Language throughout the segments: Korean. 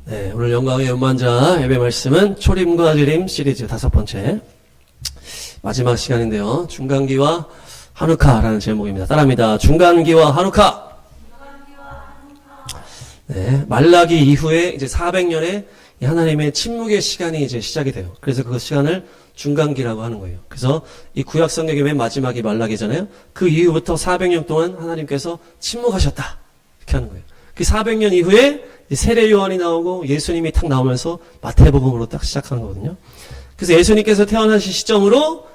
네, 오늘 영광의 연만자 예배 말씀은 초림과 재림 시리즈 5번째 마지막 시간인데요. 중간기와 하누카라는 제목입니다. 따라합니다. 중간기와 하누카. 네, 말라기 이후에 이제 400년의 하나님의 침묵의 시간이 이제 시작이 돼요. 그래서 그 시간을 중간기라고 하는 거예요. 그래서 이 구약 성경의 맨 마지막이 말라기잖아요. 그 이후부터 400년 동안 하나님께서 침묵하셨다. 이렇게 하는 거예요. 그 400년 이후에 세례 요한이 나오고 예수님이 탁 나오면서 마태복음으로 딱 시작하는 거거든요. 그래서 예수님께서 태어나신 시점으로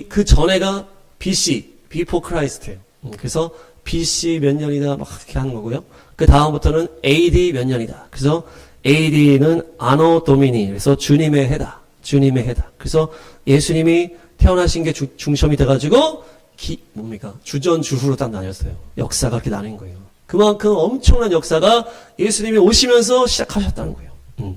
그 전에가 BC, Before Christ예요. 그래서 BC 몇 년이다 막 이렇게 하는 거고요. 그 다음부터는 AD 몇 년이다. 그래서 AD는 아노 도미니, 그래서 주님의 해다. 주님의 해다. 그래서 예수님이 태어나신 게 중심이 돼가지고 주전주후로 딱 나뉘었어요. 역사가 그렇게 나뉜 거예요. 그만큼 엄청난 역사가 예수님이 오시면서 시작하셨다는 거예요.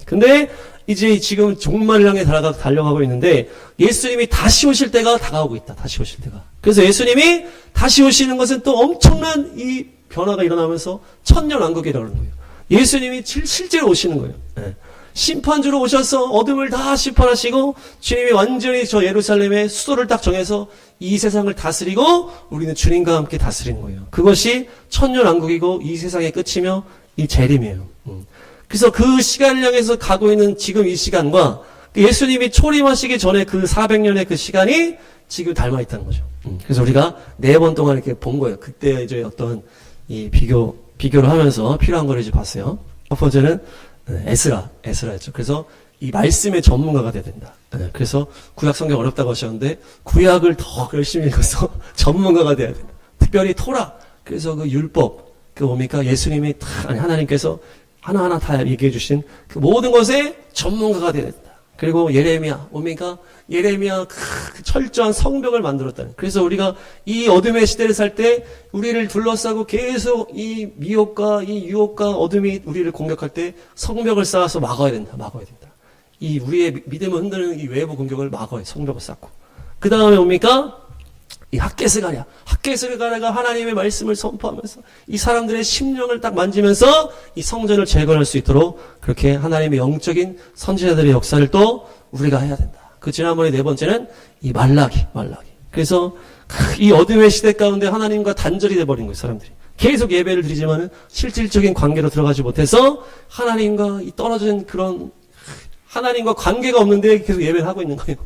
근데 이제 지금 종말을 향해 달려가고 있는데 예수님이 다시 오실 때가 다가오고 있다. 다시 오실 때가. 그래서 예수님이 다시 오시는 것은 또 엄청난 이 변화가 일어나면서 천년왕국이라는 거예요. 예수님이 실제로 오시는 거예요. 네. 심판주로 오셔서 어둠을 다 심판하시고 주님이 완전히 저 예루살렘의 수도를 딱 정해서 이 세상을 다스리고 우리는 주님과 함께 다스리는 거예요. 그것이 천년왕국이고 이 세상의 끝이며 이 재림이에요. 그래서 그 시간을 향해서 가고 있는 지금 이 시간과 예수님이 초림하시기 전에 그 400년의 그 시간이 지금 닮아 있다는 거죠. 그래서 우리가 4번 동안 이렇게 본 거예요. 그때 이제 어떤 이 비교를 하면서 필요한 걸 이제 봤어요. 첫 번째는 에스라였죠. 그래서 이 말씀의 전문가가 돼야 된다. 그래서 구약 성경 어렵다고 하셨는데 구약을 더 열심히 읽어서 전문가가 돼야 된다. 특별히 토라. 그래서 그 율법, 그 뭡니까? 예수님이 하나님께서 하나하나 다 얘기해 주신 그 모든 것에 전문가가 돼야 된다. 그리고 예레미야, 뭡니까? 예레미야 그 철저한 성벽을 만들었다는. 그래서 우리가 이 어둠의 시대를 살 때 우리를 둘러싸고 계속 이 미혹과 이 유혹과 어둠이 우리를 공격할 때 성벽을 쌓아서 막아야 된다. 이 우리의 믿음을 흔드는 이 외부 공격을 막아야 성벽을 쌓고. 그 다음에 뭡니까? 이 핫게스가랴가 하나님의 말씀을 선포하면서 이 사람들의 심령을 딱 만지면서 이 성전을 재건할 수 있도록 그렇게 하나님의 영적인 선지자들의 역사를 또 우리가 해야 된다. 그 지난번에 4번째는 이 말라기. 그래서 이 어둠의 시대 가운데 하나님과 단절이 돼버린 거예요. 사람들이 계속 예배를 드리지만은 실질적인 관계로 들어가지 못해서 하나님과 이 떨어진 그런 하나님과 관계가 없는데 계속 예배를 하고 있는 거예요.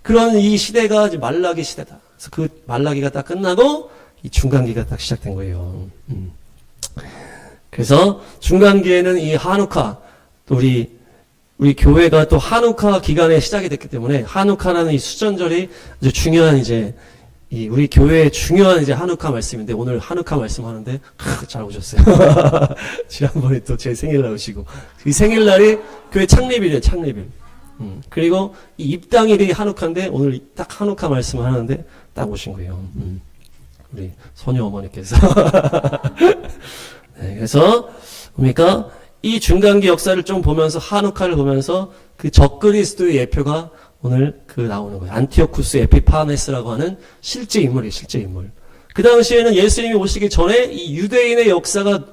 그런 이 시대가 이제 말라기 시대다. 그래서 그 말라기가 딱 끝나고 이 중간기가 딱 시작된 거예요. 그래서 중간기에는 이 하누카, 또 우리 교회가 또 하누카 기간에 시작이 됐기 때문에 하누카라는 이 수전절이 아주 중요한 이제 우리 교회의 중요한 이제 하누카 말씀인데 오늘 하누카 말씀하는데 잘 오셨어요. 지난번에 또 제 생일날 오시고 이 생일날이 교회 창립일이에요. 창립일. 그리고 이 입당일이 하누카인데 오늘 딱 하누카 말씀을 하는데 딱 오신 거예요. 우리 소녀 어머니께서. 네, 그래서 뭡니까? 이 중간기 역사를 좀 보면서 하누카를 보면서 그 적그리스도의 예표가 오늘 나오는 거예요. 안티오쿠스 에피파네스라고 하는 실제 인물이에요. 실제 인물. 그 당시에는 예수님이 오시기 전에 이 유대인의 역사가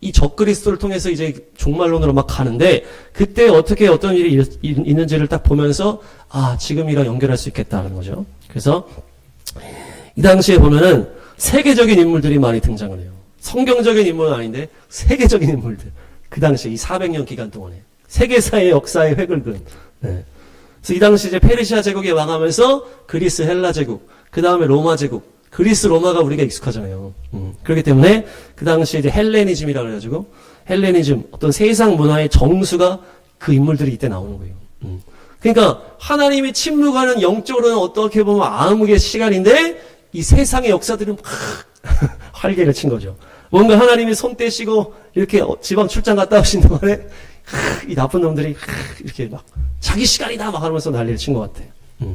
이 적그리스도를 통해서 이제 종말론으로 막 가는데 그때 어떻게 어떤 일이 있는지를 딱 보면서 지금이랑 연결할 수 있겠다는 거죠. 그래서 이 당시에 보면은 세계적인 인물들이 많이 등장을 해요. 성경적인 인물은 아닌데 세계적인 인물들. 그 당시에 이 400년 기간 동안에 세계사의 역사의 획을 그은. 네. 그래서 이 당시 이제 페르시아 제국이 망하면서 그리스 헬라 제국, 그 다음에 로마 제국. 그리스 로마가 우리가 익숙하잖아요. 그렇기 때문에 그 당시에 이제 헬레니즘이라고 해가지고 헬레니즘 어떤 세상 문화의 정수가 그 인물들이 이때 나오는 거예요. 그러니까 하나님이 침묵하는 영적으로는 어떻게 보면 암흑의 시간인데 이 세상의 역사들은 막 활개를 친 거죠. 뭔가 하나님이 손 떼시고 이렇게 지방 출장 갔다 오신 동안에 이 나쁜 놈들이 이렇게 막 자기 시간이다 막 하면서 난리를 친 것 같아요.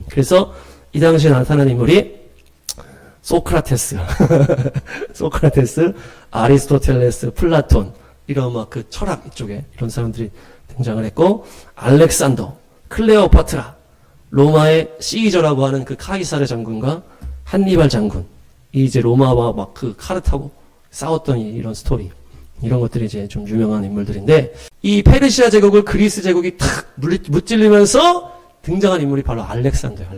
그래서 이 당시에 나타난 인물이 소크라테스, 아리스토텔레스, 플라톤, 이런 막 그 철학 이쪽에 이런 사람들이 등장을 했고, 알렉산더, 클레오파트라, 로마의 시저라고 하는 그 카이사르 장군과 한니발 장군, 이 이제 로마와 막 그 칼을 타고 싸웠던 이런 스토리. 이런 것들이 이제 좀 유명한 인물들인데, 이 페르시아 제국을 그리스 제국이 탁 무찔리면서 등장한 인물이 바로 알렉산더예요.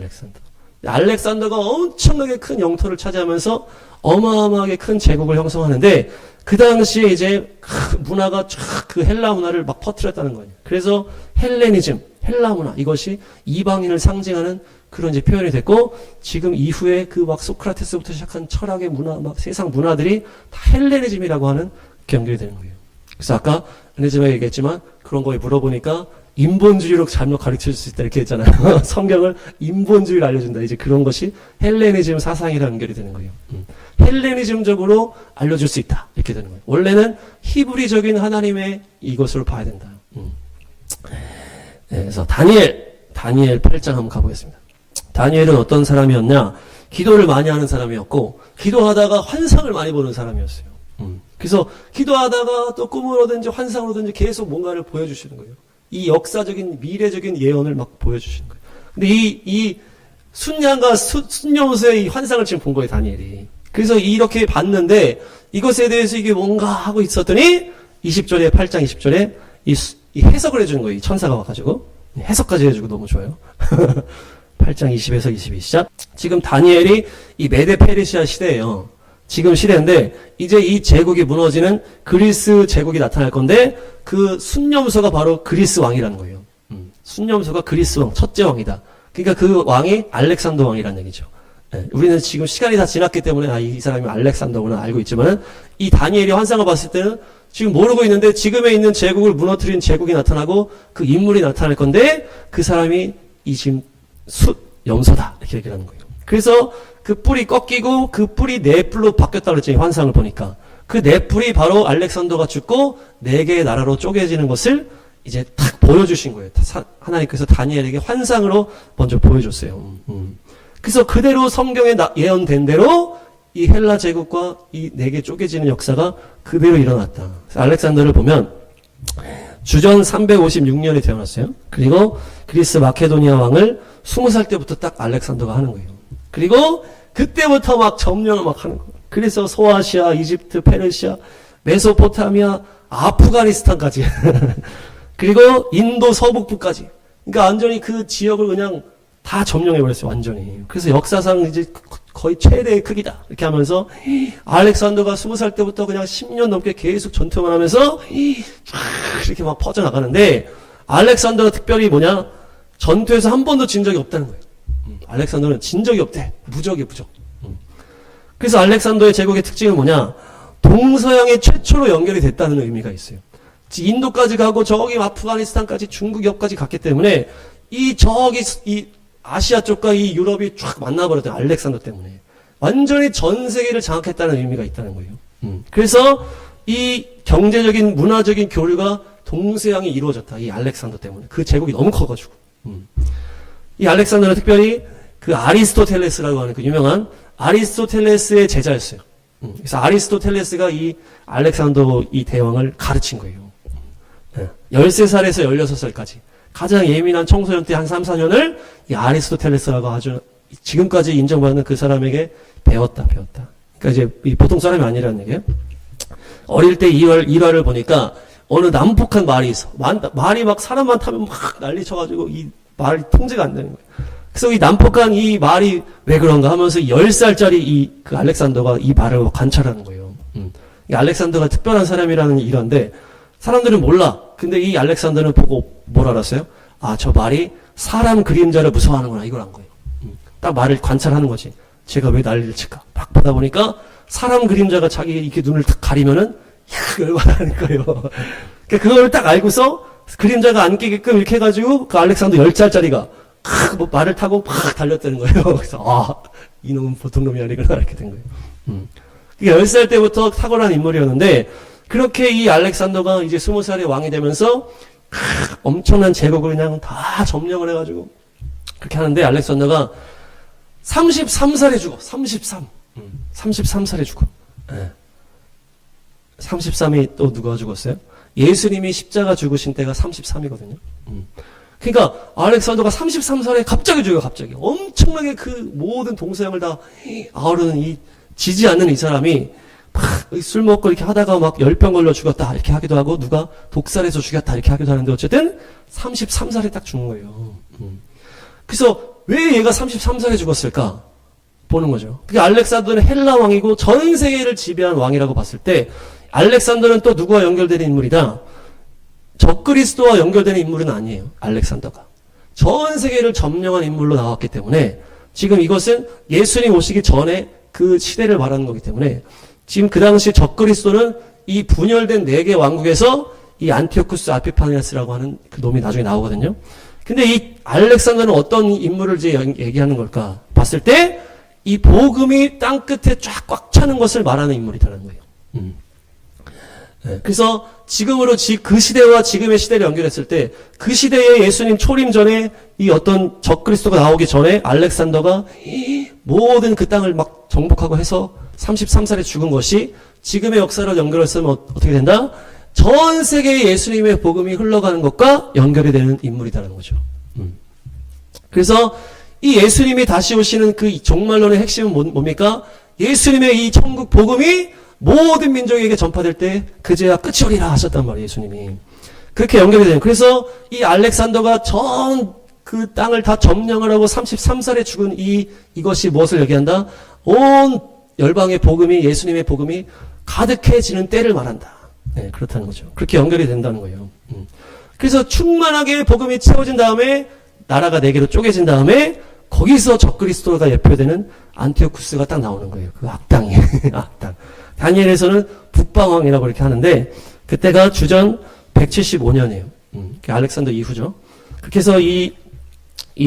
알렉산더가 엄청나게 큰 영토를 차지하면서 어마어마하게 큰 제국을 형성하는데, 그 당시에 이제 문화가 쫙 그 헬라 문화를 막 퍼뜨렸다는 거예요. 그래서 헬레니즘, 헬라 문화, 이것이 이방인을 상징하는 그런 이제 표현이 됐고, 지금 이후에 그 막 소크라테스부터 시작한 철학의 문화, 막 세상 문화들이 다 헬레니즘이라고 하는 연결이 되는 거예요. 그래서 아까 은혜지만 얘기했지만, 그런 거에 물어보니까 인본주의로 잘못 가르쳐 줄 수 있다 이렇게 했잖아요. 성경을 인본주의로 알려준다. 이제 그런 것이 헬레니즘 사상이랑 연결이 되는 거예요. 헬레니즘적으로 알려줄 수 있다 이렇게 되는 거예요. 원래는 히브리적인 하나님의 이것으로 봐야 된다. 네, 그래서 다니엘 8장 한번 가보겠습니다. 다니엘은 어떤 사람이었냐? 기도를 많이 하는 사람이었고, 기도하다가 환상을 많이 보는 사람이었어요. 그래서 기도하다가 또 꿈을 오든지 환상을 오든지 계속 뭔가를 보여주시는 거예요. 이 역사적인 미래적인 예언을 막 보여주시는 거예요. 근데 이 순양과 순념수의 이 환상을 지금 본 거예요, 다니엘이. 그래서 이렇게 봤는데 이것에 대해서 이게 뭔가 하고 있었더니 8장 20절에 이 해석을 해주는 거예요. 이 천사가 와가지고 해석까지 해주고 너무 좋아요. 8장 20에서 22 시작. 지금 다니엘이 이 메데 페르시아 시대예요. 지금 시대인데 이제 이 제국이 무너지는 그리스 제국이 나타날 건데, 그 순념소가 바로 그리스 왕이라는 거예요. 순념소가 그리스 왕, 첫째 왕이다. 그러니까 그 왕이 알렉산더 왕이라는 얘기죠. 네, 우리는 지금 시간이 다 지났기 때문에 이 사람이 알렉산더구나 알고 있지만은, 이 다니엘이 환상을 봤을 때는 지금 모르고 있는데 지금에 있는 제국을 무너뜨린 제국이 나타나고 그 인물이 나타날 건데, 그 사람이 이 지금 염소다 이렇게 얘기를 하는 거예요. 그래서 그 뿔이 꺾이고 그 뿔이 네 뿔로 바뀌었다고 그랬죠. 환상을 보니까. 그 네 뿔이 바로 알렉산더가 죽고 네 개의 나라로 쪼개지는 것을 이제 탁 보여주신 거예요. 하나님께서 다니엘에게 환상으로 먼저 보여줬어요. 그래서 그대로 성경에 예언된 대로 이 헬라 제국과 이 네 개 쪼개지는 역사가 그대로 일어났다. 그래서 알렉산더를 보면 주전 356년에 태어났어요. 그리고 그리스 마케도니아 왕을 20살 때부터 딱 알렉산더가 하는 거예요. 그리고 그때부터 막 점령을 막 하는 거예요. 그래서 소아시아, 이집트, 페르시아, 메소포타미아, 아프가니스탄까지 그리고 인도 서북부까지, 그러니까 완전히 그 지역을 그냥 다 점령해버렸어요. 완전히. 그래서 역사상 이제 거의 최대의 크기다 이렇게 하면서 알렉산더가 20살 때부터 그냥 10년 넘게 계속 전투만 하면서 이렇게 막 퍼져나가는데, 알렉산더가 특별히 뭐냐, 전투에서 한 번도 진 적이 없다는 거예요. 알렉산더는 진 적이 없대. 무적이에요, 무적. 그래서 알렉산더의 제국의 특징은 뭐냐, 동서양의 최초로 연결이 됐다는 의미가 있어요. 인도까지 가고 저기 아프가니스탄까지 중국 옆까지 갔기 때문에 이 아시아 쪽과 이 유럽이 쫙 만나버렸대요. 알렉산더 때문에. 완전히 전 세계를 장악했다는 의미가 있다는 거예요. 그래서 이 경제적인 문화적인 교류가 동서양이 이루어졌다. 이 알렉산더 때문에. 그 제국이 너무 커가지고. 이 알렉산더는 특별히 그 아리스토텔레스라고 하는 그 유명한 아리스토텔레스의 제자였어요. 그래서 아리스토텔레스가 이 알렉산더 이 대왕을 가르친 거예요. 13살에서 16살까지. 가장 예민한 청소년 때 한 3, 4년을 이 아리스토텔레스라고 아주 지금까지 인정받는 그 사람에게 배웠다. 그러니까 이제 보통 사람이 아니라는 얘기예요. 어릴 때 일화를 보니까 어느 난폭한 말이 있어. 말이 막 사람만 타면 막 난리 쳐가지고 이 말이 통제가 안 되는 거예요. 그래서 이 난폭한 이 말이 왜 그런가 하면서 10살짜리 그 알렉산더가 이 말을 관찰하는 거예요. 이 알렉산더가 특별한 사람이라는 일화인데 사람들은 몰라. 근데 이 알렉산더는 보고 뭘 알았어요? 아, 저 말이 사람 그림자를 무서워하는구나. 이걸 안 거예요. 딱 말을 관찰하는 거지. 제가 왜 난리를 칠까? 막 보다 보니까 사람 그림자가 자기 이렇게 눈을 탁 가리면은 열받아 하는 거예요. 그걸 딱 알고서 그림자가 안 끼게끔 이렇게 해가지고 그 알렉산더 10살짜리가 뭐 말을 타고 팍 달렸다는 거예요. 그래서 이놈은 보통 놈이 아니구나 이렇게 된 거예요. 그게 10살 때부터 탁월한 인물이었는데 그렇게 이 알렉산더가 이제 20살에 왕이 되면서 엄청난 제국을 그냥 다 점령을 해가지고 그렇게 하는데 알렉산더가 33살에 죽어. 33살에 죽어. 네. 33이 또 누가 죽었어요? 예수님이 십자가 죽으신 때가 33이거든요. 그러니까 알렉산더가 33살에 갑자기 죽어요. 갑자기. 엄청나게 그 모든 동서양을 다 아우르는 이 지지 않는 이 사람이 술 먹고 이렇게 하다가 막 열병 걸려 죽었다 이렇게 하기도 하고, 누가 독살해서 죽였다 이렇게 하기도 하는데, 어쨌든 33살에 딱 죽는 거예요. 그래서 왜 얘가 33살에 죽었을까 보는 거죠. 그게 알렉산더는 헬라 왕이고 전 세계를 지배한 왕이라고 봤을 때, 알렉산더는 또 누구와 연결되는 인물이다? 적그리스도와 연결되는 인물은 아니에요. 알렉산더가 전 세계를 점령한 인물로 나왔기 때문에, 지금 이것은 예수님 오시기 전에 그 시대를 말하는 거기 때문에, 지금 그 당시 적그리스도는 이 분열된 4개 왕국에서 이 안티오쿠스 아피파네스라고 하는 그 놈이 나중에 나오거든요. 근데 이 알렉산더는 어떤 인물을 이제 얘기하는 걸까 봤을 때, 이 복음이 땅 끝에 쫙 꽉 차는 것을 말하는 인물이라는 거예요. 네, 그래서 지금으로 그 시대와 지금의 시대를 연결했을 때, 그 시대에 예수님 초림 전에 이 어떤 적그리스도가 나오기 전에 알렉산더가 모든 그 땅을 막 정복하고 해서 33살에 죽은 것이 지금의 역사로 연결했으면 어떻게 된다? 전 세계에 예수님의 복음이 흘러가는 것과 연결이 되는 인물이라는 거죠. 그래서 이 예수님이 다시 오시는 그 종말론의 핵심은 뭡니까? 예수님의 이 천국 복음이 모든 민족에게 전파될 때 그제야 끝이 오리라 하셨단 말이에요, 예수님이. 그렇게 연결이 돼요. 그래서 이 알렉산더가 전 그 땅을 다 점령을 하고 33살에 죽은 이것이 무엇을 얘기한다? 온 열방의 복음이, 예수님의 복음이 가득해지는 때를 말한다. 네, 그렇다는 거죠. 그렇게 연결이 된다는 거예요. 그래서 충만하게 복음이 채워진 다음에 나라가 4개로 쪼개진 다음에 거기서 적그리스도가 예표되는 안티오쿠스가 딱 나오는 거예요. 그 악당이. 악당. 다니엘에서는 북방왕이라고 이렇게 하는데, 그때가 주전 175년이에요. 알렉산더 이후죠. 그렇게 해서 이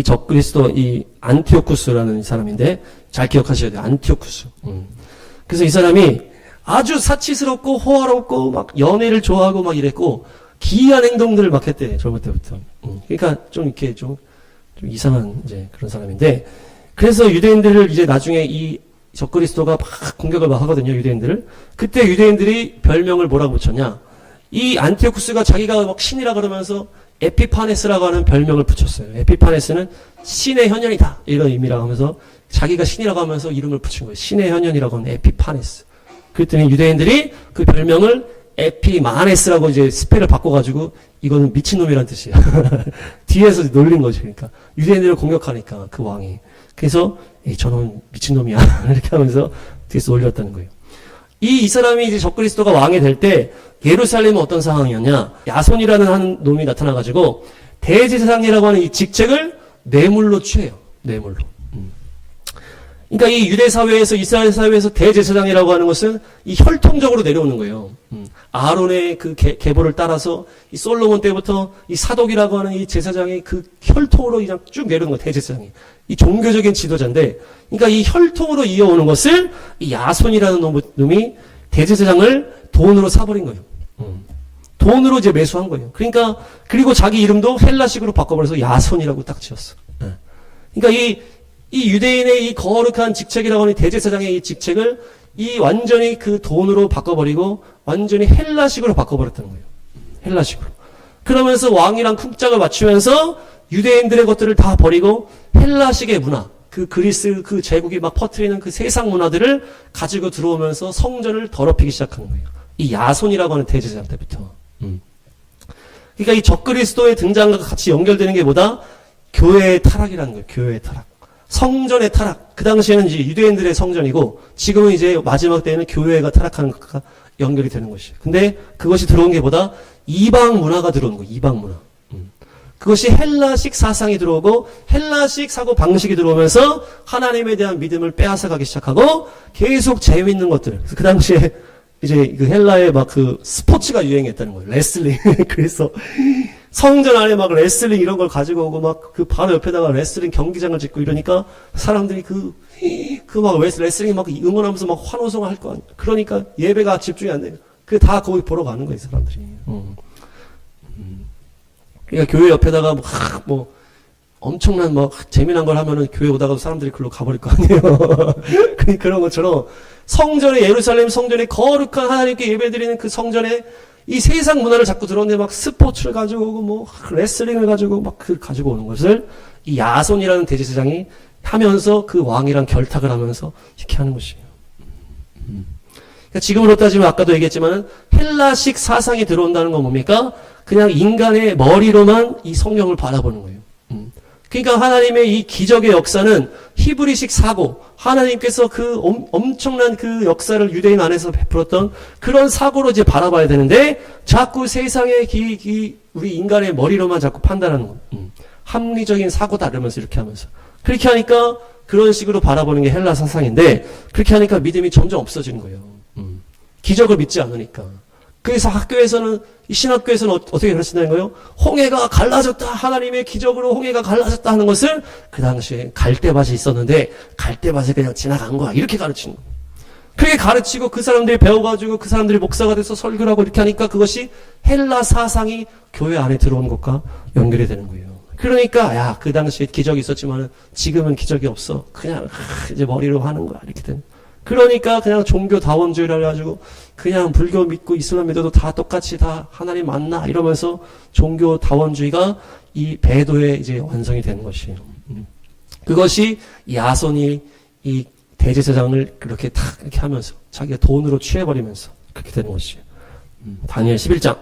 적그리스도, 이 안티오쿠스라는 사람인데, 잘 기억하셔야 돼요. 안티오쿠스. 그래서 이 사람이 아주 사치스럽고 호화롭고 막 연애를 좋아하고 막 이랬고, 기이한 행동들을 막 했대, 젊을 때부터. 그러니까 좀 이렇게 좀 이상한 이제 그런 사람인데, 그래서 유대인들을 이제 나중에 이 적그리스도가 막 공격을 막 하거든요, 유대인들을. 그때 유대인들이 별명을 뭐라고 붙였냐? 이 안티오쿠스가 자기가 막 신이라 그러면서 에피파네스라고 하는 별명을 붙였어요. 에피파네스는 신의 현현이다, 이런 의미라고 하면서 자기가 신이라고 하면서 이름을 붙인 거예요. 신의 현현이라고 하는 에피파네스. 그랬더니 유대인들이 그 별명을 에피마네스라고 이제 스펠을 바꿔가지고, 이거는 미친놈이란 뜻이에요. 뒤에서 놀린 거죠. 그러니까 유대인들을 공격하니까 그 왕이. 그래서 저놈 미친놈이야 이렇게 하면서 뒤에서 놀렸다는 거예요. 이 사람이 이제 적그리스도가 왕이 될 때 예루살렘은 어떤 상황이었냐? 야손이라는 한 놈이 나타나가지고 대제사장이라고 하는 이 직책을 뇌물로 취해요. 뇌물로. 그러니까 이 유대 사회에서, 이스라엘 사회에서 대제사장이라고 하는 것은 이 혈통적으로 내려오는 거예요. 아론의 그 계보를 따라서 이 솔로몬 때부터 이 사독이라고 하는 이 제사장이 그 혈통으로 그냥 쭉 내려오는 거예요. 대제사장이. 이 종교적인 지도자인데, 그러니까 이 혈통으로 이어오는 것을 이 야손이라는 놈이 대제사장을 돈으로 사버린 거예요. 돈으로 이제 매수한 거예요. 그러니까, 그리고 자기 이름도 헬라식으로 바꿔버려서 야손이라고 딱 지었어. 그러니까 이 유대인의 이 거룩한 직책이라고 하는 대제사장의 이 직책을 완전히 그 돈으로 바꿔버리고 완전히 헬라식으로 바꿔버렸다는 거예요. 헬라식으로. 그러면서 왕이랑 쿵짝을 맞추면서 유대인들의 것들을 다 버리고 헬라식의 문화, 그 그리스 그 제국이 막 퍼뜨리는 그 세상 문화들을 가지고 들어오면서 성전을 더럽히기 시작하는 거예요. 이 야손이라고 하는 대제사장 때부터. 그러니까 이 적그리스도의 등장과 같이 연결되는 게 뭐다? 교회의 타락이라는 거예요. 교회의 타락. 성전의 타락. 그 당시에는 이제 유대인들의 성전이고, 지금은 이제 마지막 때에는 교회가 타락하는 것과 연결이 되는 것이에요. 근데 그것이 들어온 게 뭐다? 이방 문화가 들어온 거예요. 이방 문화. 그것이 헬라식 사상이 들어오고, 헬라식 사고 방식이 들어오면서 하나님에 대한 믿음을 빼앗아가기 시작하고, 계속 재미있는 것들. 그 당시에 이제 그 헬라에 막 그 스포츠가 유행했다는 거예요. 레슬링. 그래서 성전 안에 막 레슬링 이런 걸 가지고 오고, 막 그 바로 옆에다가 레슬링 경기장을 짓고 이러니까 사람들이 그 막 레슬링 막 응원하면서 막 환호성을 할 거 아니에요. 그러니까 예배가 집중이 안 돼요. 그 다 거기 보러 가는 거예요, 사람들이. 그러니까 교회 옆에다가 뭐 엄청난 재미난 걸 하면은 교회 오다가도 사람들이 글로 가버릴 거 아니에요. 그런 것처럼 성전에, 예루살렘 성전에 거룩한 하나님께 예배드리는 그 성전에 이 세상 문화를 자꾸 들어오는데 막 스포츠를 가지고 오고 뭐 레슬링을 가지고 막 가지고 오는 것을 이 야손이라는 대제사장이 하면서 그 왕이랑 결탁을 하면서 이렇게 하는 것이에요. 그러니까 지금으로 따지면 아까도 얘기했지만은 헬라식 사상이 들어온다는 건 뭡니까? 그냥 인간의 머리로만 이 성경을 바라보는 거예요. 그러니까 하나님의 이 기적의 역사는 히브리식 사고, 하나님께서 그 엄청난 그 역사를 유대인 안에서 베풀었던 그런 사고로 이제 바라봐야 되는데, 자꾸 세상의 우리 인간의 머리로만 자꾸 판단하는 거예요. 합리적인 사고다 이러면서 이렇게 하면서. 그렇게 하니까 그런 식으로 바라보는 게 헬라 사상인데, 그렇게 하니까 믿음이 점점 없어지는 거예요. 기적을 믿지 않으니까. 그래서 학교에서는, 이 신학교에서는 어떻게 가르친다는 거예요? 홍해가 갈라졌다. 하나님의 기적으로 홍해가 갈라졌다 하는 것을 그 당시에 갈대밭이 있었는데 갈대밭에 그냥 지나간 거야. 이렇게 가르치는 거예요. 그렇게 가르치고 그 사람들이 배워가지고 그 사람들이 목사가 돼서 설교를 하고 이렇게 하니까 그것이 헬라 사상이 교회 안에 들어온 것과 연결이 되는 거예요. 그러니까 야, 그 당시에 기적이 있었지만 지금은 기적이 없어. 그냥 이제 머리로 하는 거야. 이렇게 되는. 그러니까 그냥 종교다원주의를 해가지고 그냥 불교 믿고 이슬람 믿어도 다 똑같이 다 하나님 맞나 이러면서 종교다원주의가 이 배도의 이제 완성이 되는 것이에요. 그것이 야손이 이 대제사장을 그렇게 탁 이렇게 하면서 자기가 돈으로 취해버리면서 그렇게 되는 것이에요. 다니엘 11장.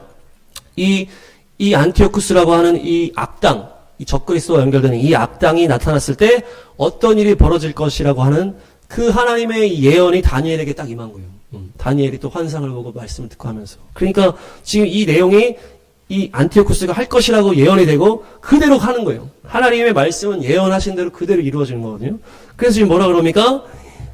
이 안티오쿠스라고 하는 이 악당, 이 적그리스도와 연결되는 이 악당이 나타났을 때 어떤 일이 벌어질 것이라고 하는 그 하나님의 예언이 다니엘에게 딱 임한 거예요. 다니엘이 또 환상을 보고 말씀을 듣고 하면서. 그러니까 지금 이 내용이 이 안티오쿠스가 할 것이라고 예언이 되고 그대로 하는 거예요. 하나님의 말씀은 예언하신 대로 그대로 이루어지는 거거든요. 그래서 지금 뭐라 그럽니까?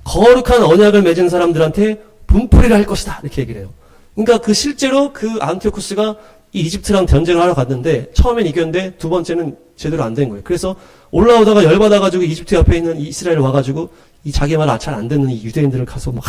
거룩한 언약을 맺은 사람들한테 분풀이를 할 것이다. 이렇게 얘기를 해요. 그러니까 그 실제로 그 안티오쿠스가 이 이집트랑 전쟁을 하러 갔는데 처음엔 이겼는데 두 번째는 제대로 안 된 거예요. 그래서 올라오다가 열받아가지고 이집트 옆에 있는 이스라엘 와가지고 이 자기 말 잘 안 듣는 이 유대인들을 가서 막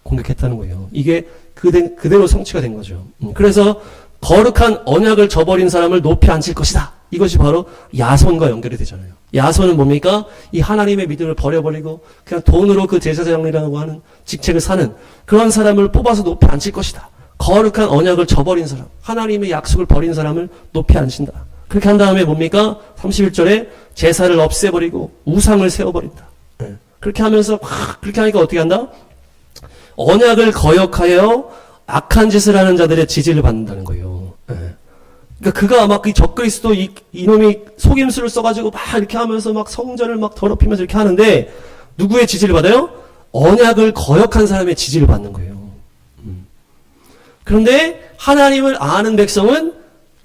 공격했다는 거예요. 이게 그대로 성취가 된 거죠. 그래서 거룩한 언약을 저버린 사람을 높이 앉힐 것이다. 이것이 바로 야손과 연결이 되잖아요. 야손은 뭡니까? 이 하나님의 믿음을 버려버리고 그냥 돈으로 그 제사장이라고 하는 직책을 사는 그런 사람을 뽑아서 높이 앉힐 것이다. 거룩한 언약을 저버린 사람, 하나님의 약속을 버린 사람을 높이 앉힌다. 그렇게 한 다음에 뭡니까? 31절에 제사를 없애버리고 우상을 세워버린다. 그렇게 하면서 그렇게 하니까 어떻게 한다? 언약을 거역하여 악한 짓을 하는 자들의 지지를 받는다는 거예요. 그러니까 그가 아마 그 적그리스도 이놈이 속임수를 써가지고 막 이렇게 하면서 막 성전을 막 더럽히면서 이렇게 하는데 누구의 지지를 받아요? 언약을 거역한 사람의 지지를 받는 거예요. 그런데 하나님을 아는 백성은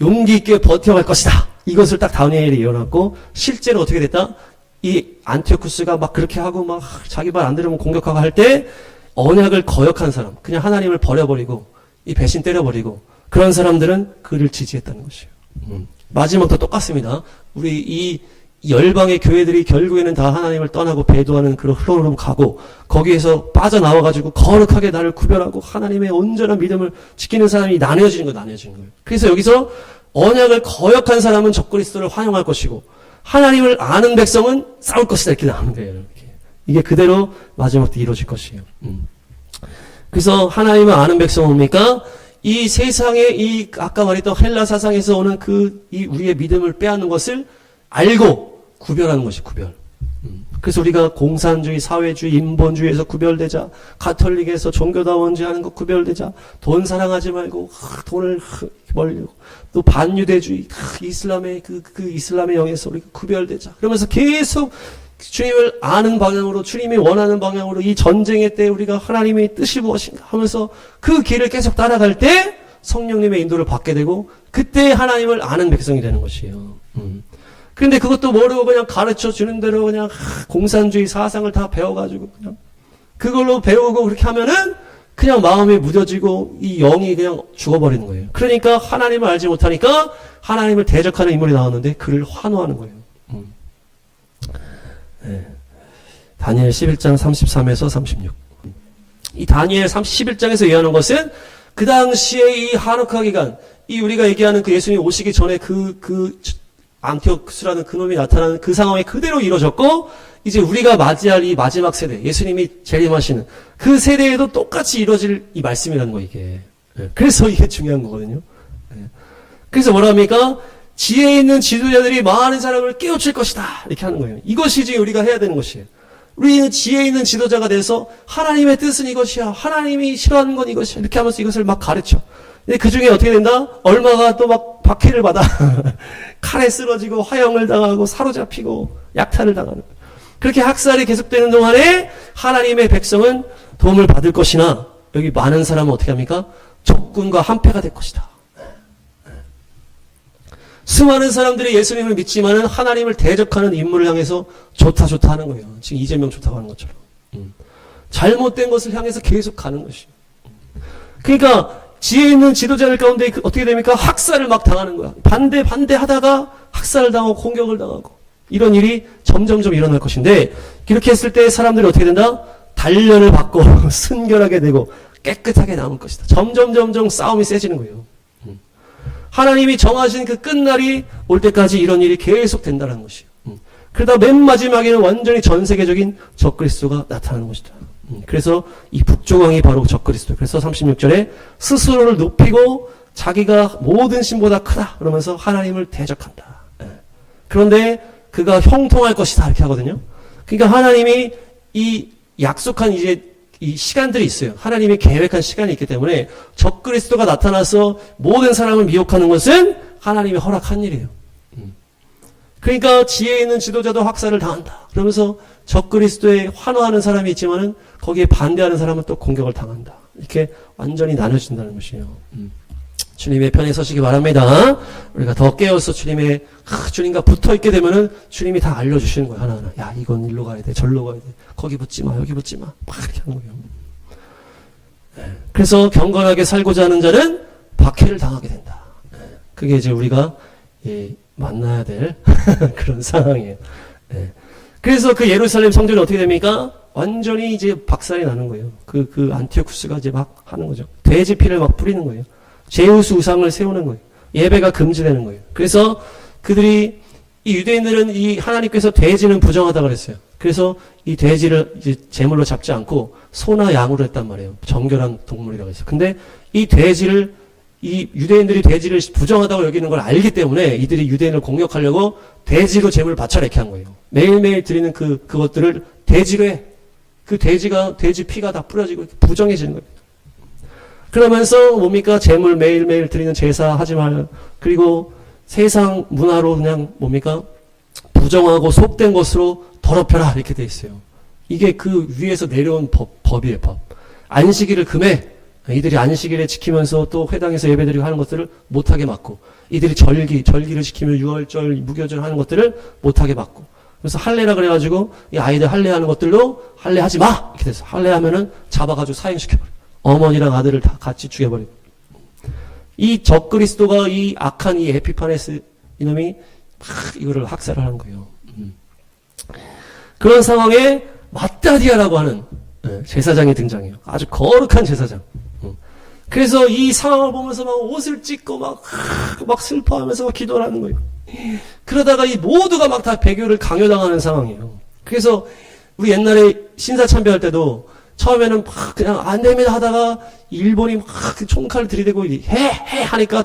용기 있게 버텨갈 것이다. 이것을 딱 다니엘이 예언하고 실제로 어떻게 됐다? 이 안티오쿠스가 막 그렇게 하고 막 자기 말 안 들으면 공격하고 할 때 언약을 거역한 사람, 그냥 하나님을 버려버리고 이 배신 때려버리고 그런 사람들은 그를 지지했다는 것이에요. 마지막도 똑같습니다. 우리 이 열방의 교회들이 결국에는 다 하나님을 떠나고 배도하는 그런 흐름으로 가고 거기에서 빠져나와가지고 거룩하게 나를 구별하고 하나님의 온전한 믿음을 지키는 사람이 나뉘어지는 거예요. 그래서 여기서 언약을 거역한 사람은 적그리스도를 환영할 것이고 하나님을 아는 백성은 싸울 것이다 이렇게 나오는 거예요. 이렇게. 이게 그대로 마지막 때 이루어질 것이에요. 그래서 하나님을 아는 백성은 뭡니까? 이 세상의 이 아까 말했던 헬라 사상에서 오는 이 우리의 믿음을 빼앗는 것을 알고 구별하는 것이 구별. 그래서 우리가 공산주의, 사회주의, 인본주의에서 구별되자, 가톨릭에서 종교다원주의 하는 것 구별되자, 돈 사랑하지 말고 돈을 벌려고, 또 반유대주의, 이슬람의 그 이슬람의 영에서 우리가 구별되자. 그러면서 계속 주님을 아는 방향으로, 주님이 원하는 방향으로 이 전쟁의 때 우리가 하나님의 뜻이 무엇인가 하면서 그 길을 계속 따라갈 때 성령님의 인도를 받게 되고 그때 하나님을 아는 백성이 되는 것이에요. 그런데 그것도 모르고 그냥 가르쳐 주는 대로 그냥 공산주의 사상을 다 배워가지고 그냥 그걸로 배우고 그렇게 하면은 그냥 마음이 무뎌지고 이 영이 그냥 죽어버리는 거예요. 그러니까 하나님을 알지 못하니까 하나님을 대적하는 인물이 나왔는데 그를 환호하는 거예요. 네. 다니엘 11장 33에서 36. 이 다니엘 11장에서 얘기하는 것은 그 당시에 이 한옥화 기간, 이 우리가 얘기하는 그 예수님 오시기 전에 안티오쿠스라는 그놈이 나타나는 그 상황이 그대로 이루어졌고 이제 우리가 맞이할 이 마지막 세대, 예수님이 재림하시는 그 세대에도 똑같이 이루어질 이 말씀이라는 거 이게. 그래서 이게 중요한 거거든요. 그래서 뭐라 합니까? 지혜 있는 지도자들이 많은 사람을 깨우칠 것이다 이렇게 하는 거예요. 이것이 지금 우리가 해야 되는 것이에요. 우리는 지혜 있는 지도자가 돼서 하나님의 뜻은 이것이야. 하나님이 싫어하는 건 이것이야. 이렇게 하면서 이것을 막 가르쳐. 근데 그 중에 어떻게 된다? 얼마가 또 막 박해를 받아. 칼에 쓰러지고 화형을 당하고 사로잡히고 약탈을 당하는. 그렇게 학살이 계속되는 동안에 하나님의 백성은 도움을 받을 것이나 여기 많은 사람은 어떻게 합니까? 적군과 한패가 될 것이다. 수많은 사람들이 예수님을 믿지만은 하나님을 대적하는 인물을 향해서 좋다 하는 거예요. 지금 이재명 좋다고 하는 것처럼. 잘못된 것을 향해서 계속 가는 것이에요. 그러니까 지혜 있는 지도자들 가운데 어떻게 됩니까? 학살을 막 당하는 거야. 반대하다가 학살을 당하고 공격을 당하고 이런 일이 점점점 일어날 것인데 이렇게 했을 때 사람들이 어떻게 된다? 단련을 받고 순결하게 되고 깨끗하게 남을 것이다. 점점 싸움이 세지는 거예요. 하나님이 정하신 그 끝날이 올 때까지 이런 일이 계속 된다는 것이에요. 그러다 맨 마지막에는 완전히 전 세계적인 적그리스도가 나타나는 것이다. 그래서 이 북조왕이 바로 적그리스도. 그래서 36절에 스스로를 높이고 자기가 모든 신보다 크다 그러면서 하나님을 대적한다. 그런데 그가 형통할 것이다 이렇게 하거든요. 그러니까 하나님이 이 약속한 이제 이 시간들이 있어요. 하나님이 계획한 시간이 있기 때문에 적그리스도가 나타나서 모든 사람을 미혹하는 것은 하나님이 허락한 일이에요. 그러니까 지혜 있는 지도자도 학살을 당한다. 그러면서 적그리스도에 환호하는 사람이 있지만은 거기에 반대하는 사람은 또 공격을 당한다. 이렇게 완전히 나눠진다는 것이에요. 주님의 편에 서시기 바랍니다. 우리가 더 깨어서 주님과 붙어 있게 되면은 주님이 다 알려주시는 거예요. 하나하나. 야, 이건 일로 가야 돼. 절로 가야 돼. 거기 붙지 마. 여기 붙지 마. 막 이렇게 하는 거예요. 그래서 경건하게 살고자 하는 자는 박해를 당하게 된다. 그게 이제 우리가 만나야 될 그런 상황이에요. 그래서 그 예루살렘 성전이 어떻게 됩니까? 완전히 이제 박살이 나는 거예요. 그 안티오쿠스가 이제 막 하는 거죠. 돼지 피를 막 뿌리는 거예요. 제우스 우상을 세우는 거예요. 예배가 금지되는 거예요. 그래서 그들이 이 유대인들은 이 하나님께서 돼지는 부정하다 그랬어요. 그래서 이 돼지를 이제 제물로 잡지 않고 소나 양으로 했단 말이에요. 정결한 동물이라고 했어요. 근데 이 유대인들이 돼지를 부정하다고 여기는 걸 알기 때문에 이들이 유대인을 공격하려고 돼지로 제물을 바쳐라 이렇게 한 거예요. 매일매일 드리는 그것들을 돼지로 해. 그 돼지 피가 다 뿌려지고 부정해지는 거예요. 그러면서 뭡니까? 제물 매일매일 드리는 제사 하지 말아요. 그리고 세상 문화로 그냥 뭡니까? 부정하고 속된 것으로 더럽혀라 이렇게 돼 있어요. 이게 그 위에서 내려온 법이에요. 법. 안식일을 금해 이들이 안식일에 지키면서 또 회당에서 예배드리고 하는 것들을 못하게 막고 이들이 절기를 지키며 유월절, 무교절 하는 것들을 못하게 막고 그래서 할례라 그래가지고 이 아이들 할례하는 것들로 할례하지 마 이렇게 돼서 할례하면은 잡아가지고 사형시켜버려. 어머니랑 아들을 다 같이 죽여버리고 이 적그리스도가 이 악한 이 에피파네스 이놈이 막 이거를 학살을 하는 거예요. 그런 상황에 마따디아라고 하는 제사장이 등장해요. 아주 거룩한 제사장. 그래서 이 상황을 보면서 막 옷을 찢고 막 슬퍼하면서 막 기도를 하는 거예요. 그러다가 이 모두가 막 다 배교를 강요당하는 상황이에요. 그래서 우리 옛날에 신사참배할 때도 처음에는 막 그냥 안 됩니다 하다가 일본이 막 총칼을 들이대고 해 하니까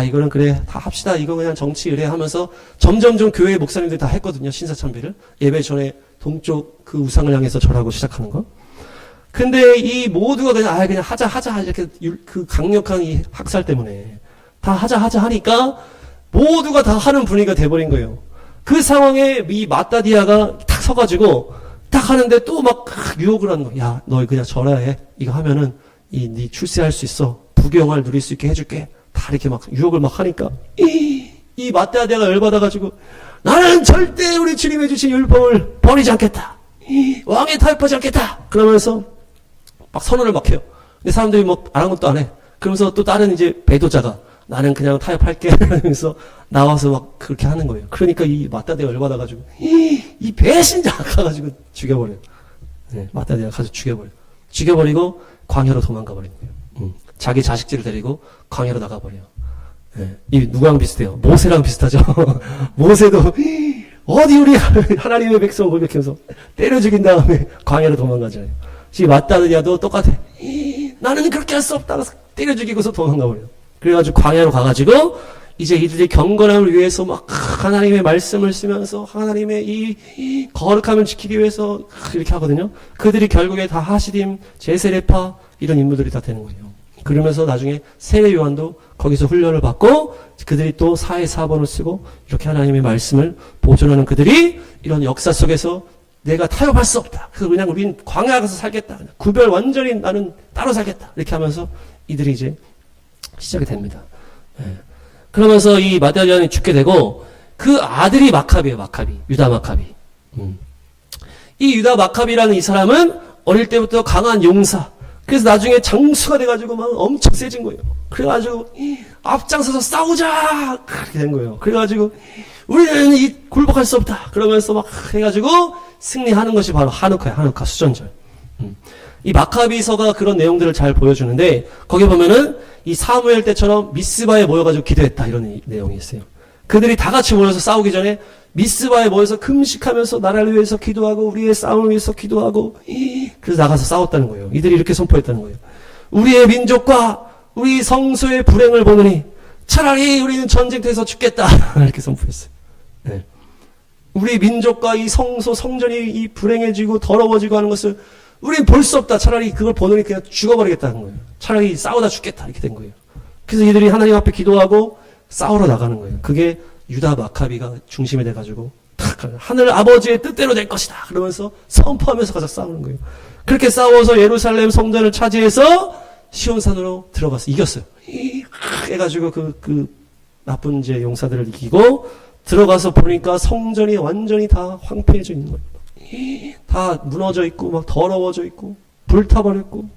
이거는 그래 다 합시다 이거 그냥 정치 의뢰 하면서 점점점 교회 목사님들이 다 했거든요. 신사참배를 예배 전에 동쪽 그 우상을 향해서 절하고 시작하는 거. 근데 이 모두가 그냥 하자 이렇게 그 강력한 이 학살 때문에 다 하자 하니까 모두가 다 하는 분위기가 돼버린 거예요. 그 상황에 이 마따디아가 탁 서가지고 딱 하는데 또 막 유혹을 하는 거야. 야, 너 그냥 절하해. 이거 하면은 네 출세할 수 있어. 부귀영화를 누릴 수 있게 해줄게. 다 이렇게 막 유혹을 막 하니까 이 마따디아가 열받아가지고 나는 절대 우리 주님이 주신 율법을 버리지 않겠다. 왕에 타협하지 않겠다. 그러면서 막 선언을 막 해요. 근데 사람들이 뭐 아랑곳도 안 해. 그러면서 또 다른 이제 배도자가 나는 그냥 타협할게 하면서 나와서 막 그렇게 하는 거예요. 그러니까 이 마따디아가 열받아가지고 이 배신자 가가지고 죽여버려요. 마따디아가 가서 죽여버리고 광야로 도망가 버린 거예요. 자기 자식들을 데리고 광야로 나가버려요. 이 누구랑 비슷해요? 모세랑 비슷하죠. 모세도 어디 우리 하나님의 백성을 공격해서 때려 죽인 다음에 광야로 도망가잖아요. 이 마따디아도 똑같아. 나는 그렇게 할 수 없다. 때려 죽이고서 도망가 버려요. 그래가지고 광야로 가가지고 이제 이들이 경건함을 위해서 막 하나님의 말씀을 쓰면서 하나님의 이 거룩함을 지키기 위해서 이렇게 하거든요. 그들이 결국에 다 하시딤, 제세례파 이런 인물들이 다 되는 거예요. 그러면서 나중에 세례 요한도 거기서 훈련을 받고 그들이 또 사회사번을 쓰고 이렇게 하나님의 말씀을 보존하는 그들이 이런 역사 속에서 내가 타협할 수 없다. 그래서 그냥 우린 광야 가서 살겠다. 구별 완전히 나는 따로 살겠다. 이렇게 하면서 이들이 이제 시작이 됩니다. 예. 그러면서 이 마다리안이 죽게 되고 그 아들이 마카비예요. 마카비. 유다 마카비. 이 유다 마카비라는 이 사람은 어릴 때부터 강한 용사. 그래서 나중에 장수가 돼가지고 막 엄청 세진 거예요. 그래가지고 앞장서서 싸우자 그렇게 된 거예요. 그래가지고 우리는 이 굴복할 수 없다. 그러면서 막 해가지고 승리하는 것이 바로 하누카야. 하누카 수전절. 이 마카비서가 그런 내용들을 잘 보여주는데 거기 보면은 이 사무엘 때처럼 미스바에 모여가지고 기도했다 이런 내용이 있어요. 그들이 다 같이 모여서 싸우기 전에 미스바에 모여서 금식하면서 나라를 위해서 기도하고 우리의 싸움을 위해서 기도하고 그래서 나가서 싸웠다는 거예요. 이들이 이렇게 선포했다는 거예요. 우리의 민족과 우리 성소의 불행을 보느니 차라리 우리는 전쟁터에서 죽겠다 이렇게 선포했어요. 네. 우리 민족과 이 성소 성전이 이 불행해지고 더러워지고 하는 것을 우린 볼 수 없다. 차라리 그걸 보느니 그냥 죽어버리겠다는 거예요. 차라리 싸우다 죽겠다 이렇게 된 거예요. 그래서 이들이 하나님 앞에 기도하고 싸우러 나가는 거예요. 그게 유다 마카비가 중심이 돼가지고 하늘 아버지의 뜻대로 될 것이다 그러면서 선포하면서 가서 싸우는 거예요. 그렇게 싸워서 예루살렘 성전을 차지해서 시온산으로 들어가서 이겼어요. 해가지고 그 나쁜 제 용사들을 이기고 들어가서 보니까 성전이 완전히 다 황폐해져 있는 거예요. 다 무너져 있고 막 더러워져 있고 불타버렸고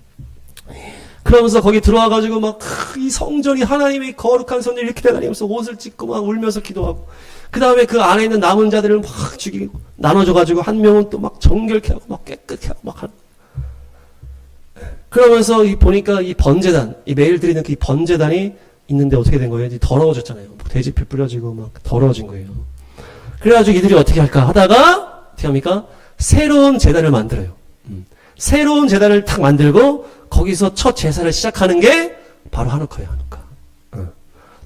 그러면서 거기 들어와가지고 막 이 성전이 하나님의 거룩한 성전이 이렇게 되다니면서 옷을 찢고 막 울면서 기도하고 그 다음에 그 안에 있는 남은 자들을 막 죽이고 나눠줘가지고 한 명은 또 막 정결케 하고 막 깨끗게 하고 막 하는 그러면서 보니까 이 번제단 이 매일 드리는 그 번제단이 있는데 어떻게 된 거예요? 이제 더러워졌잖아요. 돼지피 뿌려지고 막 더러워진 거예요. 그래가지고 이들이 어떻게 할까 하다가 어떻게 합니까? 새로운 제단을 만들어요. 새로운 제단을 탁 만들고 거기서 첫 제사를 시작하는 게 바로 하누카예요. 하누카.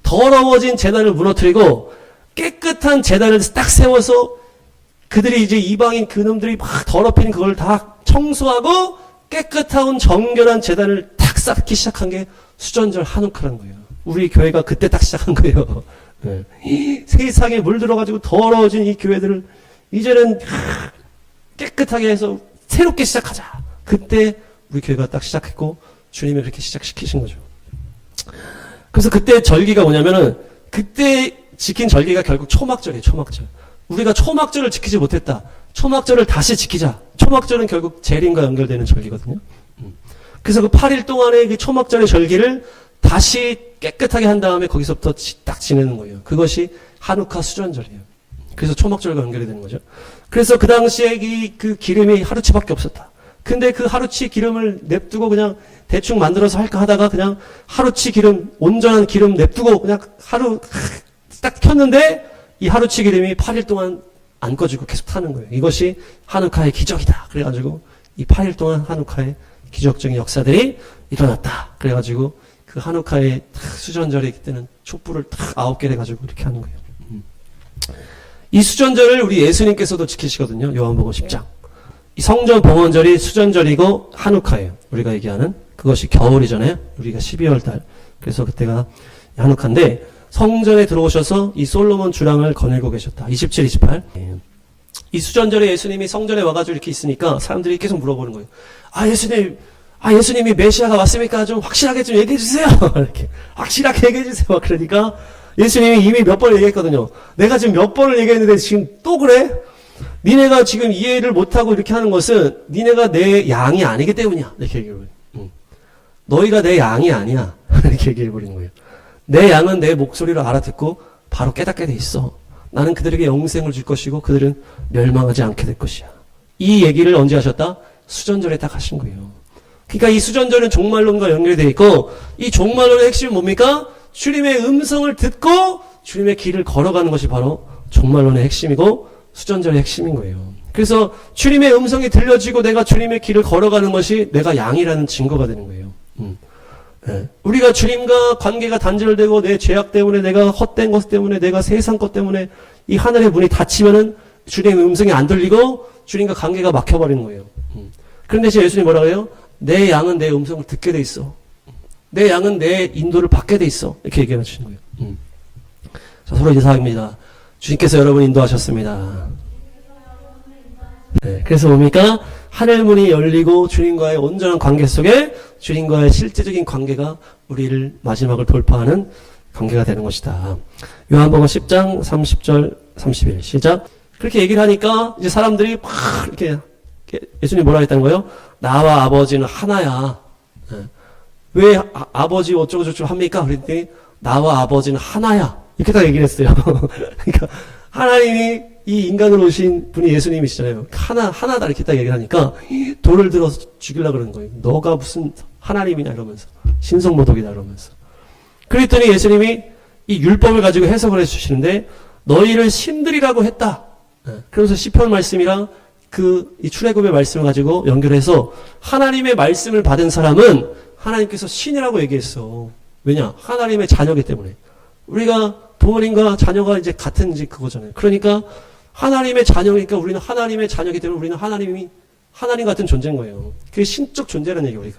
더러워진 제단을 무너뜨리고 깨끗한 제단을 딱 세워서 그들이 이제 이방인 그놈들이 막 더럽힌 그걸 다 청소하고 깨끗한 정결한 제단을 탁 쌓기 시작한 게 수전절 하누카라는 거예요. 우리 교회가 그때 딱 시작한 거예요. 세상에 물들어가지고 더러워진 이 교회들을 이제는 깨끗하게 해서 새롭게 시작하자. 그때 우리 교회가 딱 시작했고 주님이 그렇게 시작시키신 거죠. 그래서 그때 절기가 뭐냐면은 그때 지킨 절기가 결국 초막절이에요. 초막절. 우리가 초막절을 지키지 못했다. 초막절을 다시 지키자. 초막절은 결국 재림과 연결되는 절기거든요. 그래서 그 8일 동안의 그 초막절의 절기를 다시 깨끗하게 한 다음에 거기서부터 딱 지내는 거예요. 그것이 하누카 수전절이에요. 그래서 초막절과 연결이 되는 거죠. 그래서 그 당시에 그 기름이 하루치밖에 없었다. 근데 그 하루치 기름을 냅두고 그냥 대충 만들어서 할까 하다가 그냥 하루치 기름, 온전한 기름 냅두고 그냥 하루 딱 켰는데 이 하루치 기름이 8일 동안 안 꺼지고 계속 타는 거예요. 이것이 하누카의 기적이다. 그래가지고 이 8일 동안 하누카의 기적적인 역사들이 일어났다. 그래가지고 그 하누카의 수전절이 그때는 촛불을 딱 9개 해가지고 이렇게 하는 거예요. 이 수전절을 우리 예수님께서도 지키시거든요. 요한복음 10장. 이 성전 봉헌절이 수전절이고 하누카예요. 우리가 얘기하는 그것이 겨울이잖아요. 우리가 12월 달. 그래서 그때가 하누카인데 성전에 들어오셔서 이 솔로몬 주랑을 거닐고 계셨다. 27, 28. 이 수전절에 예수님이 성전에 와가지고 이렇게 있으니까 사람들이 계속 물어보는 거예요. 예수님이 메시아가 왔습니까? 좀 확실하게 좀 얘기해 주세요. 이렇게 확실하게 얘기해 주세요. 그러니까 예수님이 이미 몇 번을 얘기했거든요. 내가 지금 몇 번을 얘기했는데 지금 또 그래? 니네가 지금 이해를 못하고 이렇게 하는 것은 니네가 내 양이 아니기 때문이야. 이렇게 얘기해버려요. 너희가 내 양이 아니야. 이렇게 얘기해버리는 거예요. 내 양은 내 목소리를 알아듣고 바로 깨닫게 돼 있어. 나는 그들에게 영생을 줄 것이고 그들은 멸망하지 않게 될 것이야. 이 얘기를 언제 하셨다? 수전절에 딱 하신 거예요. 그러니까 이 수전절은 종말론과 연결되어 있고 이 종말론의 핵심은 뭡니까? 주님의 음성을 듣고 주님의 길을 걸어가는 것이 바로 종말론의 핵심이고 수전절의 핵심인 거예요. 그래서 주님의 음성이 들려지고 내가 주님의 길을 걸어가는 것이 내가 양이라는 증거가 되는 거예요. 예. 우리가 주님과 관계가 단절되고 내 죄악 때문에 내가 헛된 것 때문에 내가 세상 것 때문에 이 하늘의 문이 닫히면은 주님의 음성이 안 들리고 주님과 관계가 막혀버리는 거예요. 그런데 지금 예수님이 뭐라고 해요? 내 양은 내 음성을 듣게 돼 있어. 내 양은 내 인도를 받게 돼 있어. 이렇게 얘기해 주시는 거예요. 자, 서로 인사합니다. 주님께서 여러분 인도하셨습니다. 네, 그래서 뭡니까? 하늘문이 열리고 주님과의 온전한 관계 속에 주님과의 실제적인 관계가 우리를 마지막을 돌파하는 관계가 되는 것이다. 요한복음 10장 30절 31 시작. 그렇게 얘기를 하니까 이제 사람들이 막 이렇게 예수님이 뭐라 했다는 거예요? 나와 아버지는 하나야. 네. 왜 아버지 어쩌고 저쩌고 합니까? 그랬더니 나와 아버지는 하나야. 이렇게 딱 얘기를 했어요. 그러니까 하나님이 이 인간으로 오신 분이 예수님이시잖아요. 하나다 이렇게 딱 얘기를 하니까 돌을 들어서 죽이려고 그러는 거예요. 너가 무슨 하나님이냐 이러면서. 신성모독이다 이러면서. 그랬더니 예수님이 이 율법을 가지고 해석을 해주시는데 너희를 신들이라고 했다. 그러면서 시편 말씀이랑 이 출애굽의 말씀을 가지고 연결해서 하나님의 말씀을 받은 사람은 하나님께서 신이라고 얘기했어. 왜냐? 하나님의 자녀이기 때문에. 우리가 부모님과 자녀가 이제 같은 이제 그거잖아요. 그러니까 하나님의 자녀니까 우리는 하나님의 자녀이기 때문에 우리는 하나님 같은 존재인 거예요. 그게 신적 존재라는 얘기예요, 우리가.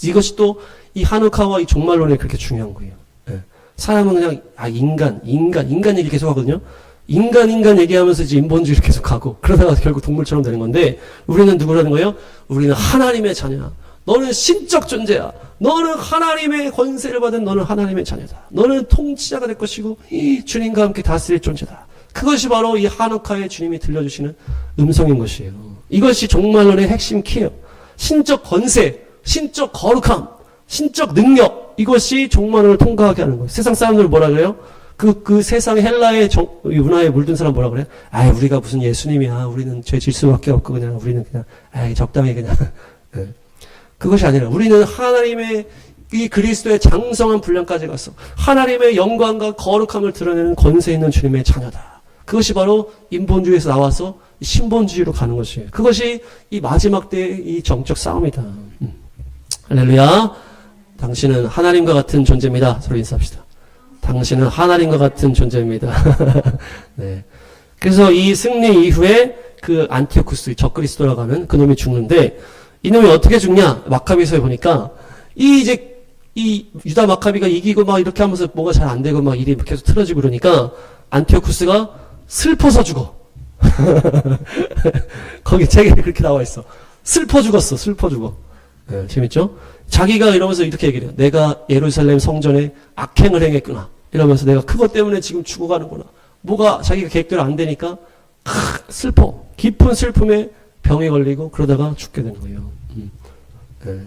이것이 또 이 한옥화와 이 종말론에 그렇게 중요한 거예요. 예. 사람은 그냥 인간 얘기 계속 하거든요. 인간 얘기하면서 이제 인본주의를 계속 가고 그러다가 결국 동물처럼 되는 건데 우리는 누구라는 거예요? 우리는 하나님의 자녀야. 너는 신적 존재야. 너는 하나님의 권세를 받은 너는 하나님의 자녀다. 너는 통치자가 될 것이고 이 주님과 함께 다스릴 존재다. 그것이 바로 이 한옥화에 주님이 들려주시는 음성인 것이에요. 이것이 종말론의 핵심 키예요. 신적 권세, 신적 거룩함, 신적 능력, 이것이 종말론을 통과하게 하는 거예요. 세상 사람들은 뭐라 그래요? 그 세상 헬라의 문화에 물든 사람 뭐라 그래요? 우리가 무슨 예수님이야. 우리는 죄 질 수밖에 없고 그냥 우리는 그냥 적당히 그냥 네. 그것이 아니라 우리는 하나님의 이 그리스도의 장성한 분량까지 갔어. 하나님의 영광과 거룩함을 드러내는 권세 있는 주님의 자녀다. 그것이 바로 인본주의에서 나와서 신본주의로 가는 것이에요. 그것이 이 마지막 때의 이 정적 싸움이다. 할렐루야. 당신은 하나님과 같은 존재입니다. 서로 인사합시다. 당신은 하나님과 같은 존재입니다. 네. 그래서 이 승리 이후에 그 안티오쿠스, 적그리스도라고 하는 그놈이 죽는데 이놈이 어떻게 죽냐? 마카비서에 보니까 이 유다 마카비가 이기고 막 이렇게 하면서 뭐가 잘 안 되고 막 일이 계속 틀어지고 그러니까 안티오쿠스가 슬퍼서 죽어. 거기 책에 그렇게 나와 있어. 슬퍼 죽었어. 네, 재밌죠? 자기가 이러면서 이렇게 얘기를 해요. 내가 예루살렘 성전에 악행을 행했구나. 이러면서 내가 그것 때문에 지금 죽어가는구나. 뭐가 자기가 계획대로 안 되니까 슬퍼. 깊은 슬픔에 병에 걸리고 그러다가 죽게 되는 거예요. 네.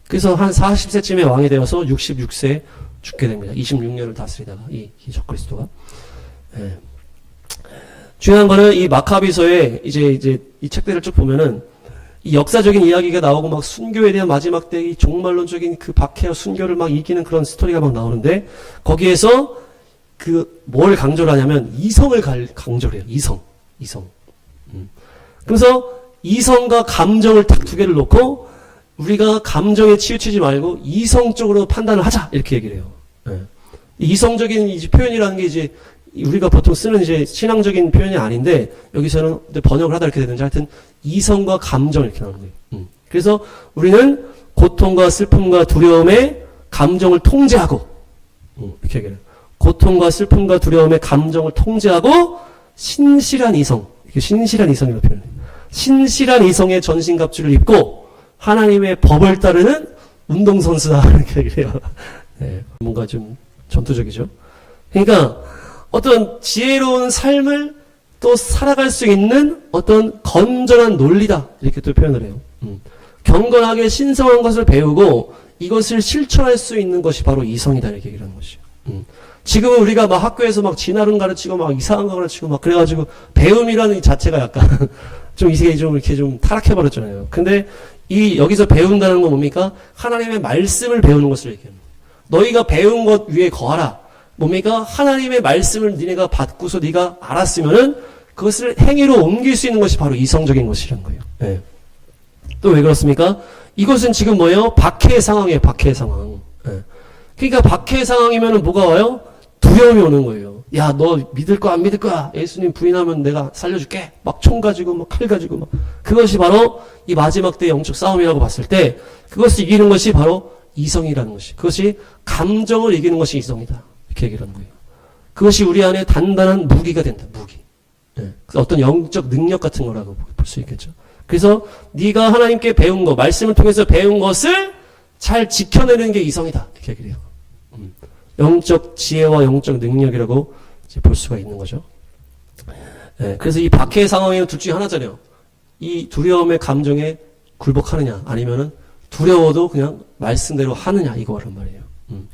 그래서 한 40세쯤에 왕이 되어서 66세에 죽게 됩니다. 26년을 다스리다가 이 적그리스도가. 네. 중요한 거는 이 마카비서에 이제 이 책들을 쭉 보면은 이 역사적인 이야기가 나오고 막 순교에 대한 마지막 때 이 종말론적인 그 박해와 순교를 막 이기는 그런 스토리가 막 나오는데 거기에서 뭘 강조를 하냐면 이성을 강조를 해요. 이성. 그래서 이성과 감정을 딱 두 개를 놓고 우리가 감정에 치우치지 말고 이성적으로 판단을 하자 이렇게 얘기를 해요. 네. 이성적인 이제 표현이라는 게 이제 우리가 보통 쓰는 이제 신앙적인 표현이 아닌데 여기서는 번역을 하다 이렇게 되는지 하여튼 이성과 감정 이렇게 나오는 거예요. 그래서 우리는 고통과 슬픔과 두려움의 감정을 통제하고 이렇게 얘기해요. 고통과 슬픔과 두려움의 감정을 통제하고 신실한 이성, 이게 신실한 이성이라고 표현해요. 신실한 이성의 전신갑주를 입고 하나님의 법을 따르는 운동선수다 이렇게 얘기해요. 네, 뭔가 좀 전투적이죠. 그러니까 어떤 지혜로운 삶을 또 살아갈 수 있는 어떤 건전한 논리다 이렇게 또 표현을 해요. 경건하게 신성한 것을 배우고 이것을 실천할 수 있는 것이 바로 이성이다 이렇게 얘기를 하는 것이에요. 지금은 우리가 막 학교에서 막 진화론 가르치고 막 이상한 거 가르치고 막 그래가지고 배움이라는 이 자체가 약간 좀 이게 좀 이렇게 좀 타락해버렸잖아요. 근데 여기서 배운다는 건 뭡니까? 하나님의 말씀을 배우는 것을 얘기해요. 너희가 배운 것 위에 거하라. 뭡니까? 하나님의 말씀을 니네가 받고서 네가 알았으면은 그것을 행위로 옮길 수 있는 것이 바로 이성적인 것이라는 거예요. 네. 또 왜 그렇습니까? 이것은 지금 뭐예요? 박해 상황이에요. 박해 상황. 예. 그러니까 박해 상황이면 뭐가 와요? 두려움이 오는 거예요. 야, 너 믿을 거야, 안 믿을 거야? 예수님 부인하면 내가 살려줄게. 막 총 가지고, 막 칼 가지고, 막. 그것이 바로 이 마지막 때의 영적 싸움이라고 봤을 때, 그것을 이기는 것이 바로 이성이라는 것이. 그것이 감정을 이기는 것이 이성이다. 이렇게 얘기를 하는 거예요. 그것이 우리 안에 단단한 무기가 된다. 무기. 예. 어떤 영적 능력 같은 거라고 볼 수 있겠죠. 그래서 네가 하나님께 배운 거, 말씀을 통해서 배운 것을 잘 지켜내는 게 이성이다. 이렇게 얘기를 해요. 영적 지혜와 영적 능력이라고 이제 볼 수가 있는 거죠. 예, 그래서 이 박해의 상황에는 둘 중에 하나잖아요. 이 두려움의 감정에 굴복하느냐, 아니면은 두려워도 그냥 말씀대로 하느냐, 이거란 말이에요.